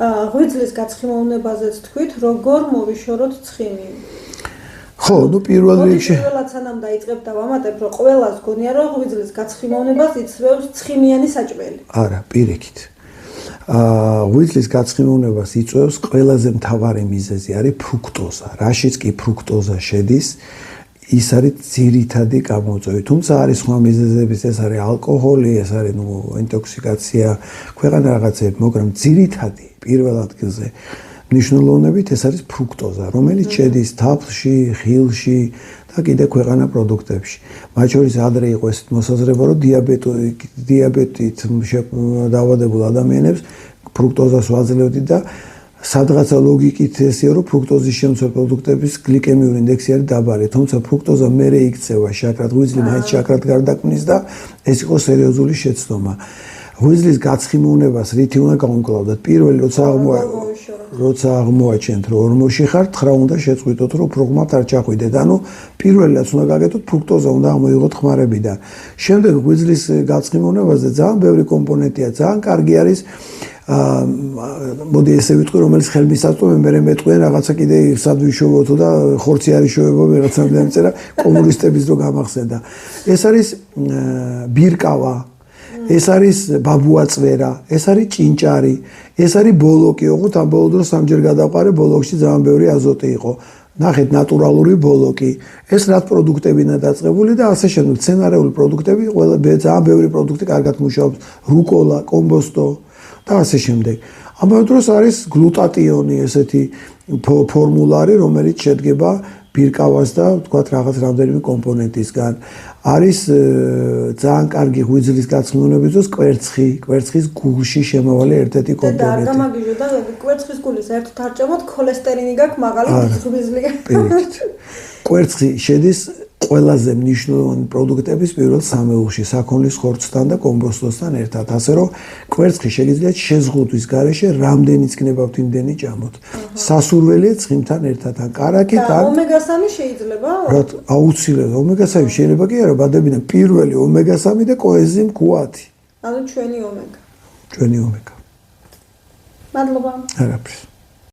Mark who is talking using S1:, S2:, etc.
S1: ღვიძლის გაცხიმოვნებაზეც თქვით, როგორ მოვიშოროთ ცხიმი.
S2: ხო, პირველ რიგში
S1: პირველად სანამ დაიწყებ და ვამატებ, რომ ყველას გონია, რომ ღვიძლის გაცხიმოვნებას იწვევს ცხიმიანი საჭმელი.
S2: არა, პირიქით. ღვიძლის გაცხიმოვნებას იწვევს ყველაზე მთავარი მიზეზი არის ფრუქტოზა. რაშიც კი ფრუქტოზა შედის, ის არის ძირითადი გამოწვევი. თუმცა არის სხვა მიზეზებიც, ეს არის ალკოჰოლი, ეს არის ინტოქსიკაცია, ქვეყანა რაღაცები, მაგრამ ძირითადი პირველ ადგილზე მნიშვნელოვნებით ეს არის ფრუქტოზა, რომელიც შედის თაფლში, ხილში და კიდე ქვეყანა პროდუქტებში. მათ შორის ადრე იყო ეს მოსაზრება, რომ დიაბეტით დაავადებულ ადამიანებს ფრუქტოზას ვაძლევდით და სადღაცა ლოგიკით ესეა, რომ ფრუქტოზის შემცველ პროდუქტების გლიკემიური ინდექსი არის დაბალი, თუმცა ფრუქტოზა მერე იქცევა შაქრად, ღვიძლი მაინც შაქრად გარდაქმნის და ეს იყო სერიოზული შეცდომა. ღვიძლის გაცხიმოვნებას რითი უნდა გავუმკლავდეთ? პირველი როცა აღმოაჩენთ, რომ ორმოში ხართ, ხრა უნდა შეწყვიტოთ, რომ უფრო ღმართ არ ჩახვიდეთ. ანუ პირველად უნდა გაკეთოთ, ფრუქტოზა უნდა ამოიღოთ ხმარებიდან. შემდეგ ღვიძლის გაცხიმოვნებაზე ძალიან ბევრი კომპონენტია, ძალიან კარგი არის მოდი ესე ვიტყვი, რომელიც ხელმისაწვდომი მე მეტყვიან რაღაცა კიდე სადვიშოვოთო და ხორცი არის შოვება ვიღაცამ დამწერა კომუნისტების რო გამახსენდა. ეს არის ბირკავა, ეს არის ბაბუაწვერა, ეს არის ჭინჭარი, ეს არის ბოლოკი, ოღონდ ამ ბოლო დროს სამჯერ გადავყარე, ბოლოკში ძალიან ბევრი აზოტი იყო. ნახეთ, ნატურალური ბოლოკი. ეს რაც პროდუქტებინა დაწყებული და ასე შემდეგ, მცენარეული პროდუქტები, ძალიან ბევრი პროდუქტი კარგად მუშაობს, რუკოლა, კომბოსტო და ასე შემდეგ. ამავე დროს არის გლუტატიონი, ესეთი ფორმულარი, რომელიც შედგება ბირკავას და თქვათ რაღაც რამდენიმე კომპონენტისგან. არის ძალიან კარგი ღვიძლის გაცხიმოვნების დროს კვერცხის გულში შემავალი ერთ-ერთი კომპონენტი.
S1: და გამაგიჟო და კვერცხის გულის ერთად არჭამოთ ქოლესტერინი გაქვს მაღალი ღვიძლი.
S2: პირიქით. კვერცხი შედის ყველაზე მნიშვნელოვანი პროდუქტების პირველ სამეულში, საქონლის ხორცთან და კომბოსტოსთან ერთად. ასე რომ კვერცხი შეგიძლიათ შეზღუდვის გარეშე რამდენიც გნებავთ იმდენი ჭამოთ. სასურველია ცხიმთან ერთად, ან კარაკით, ან
S1: ომეგა-3 შეიძლება?
S2: რა აუცილებლად ომეგა-3 შეიძლება კი არა, ბადებინა პირველი ომეგა-3 და კოენზიმ Q10.
S1: ანუ ჩვენი ომეგა.
S2: ჩვენი ომეგა.
S1: მადლობა.
S2: არაფერს.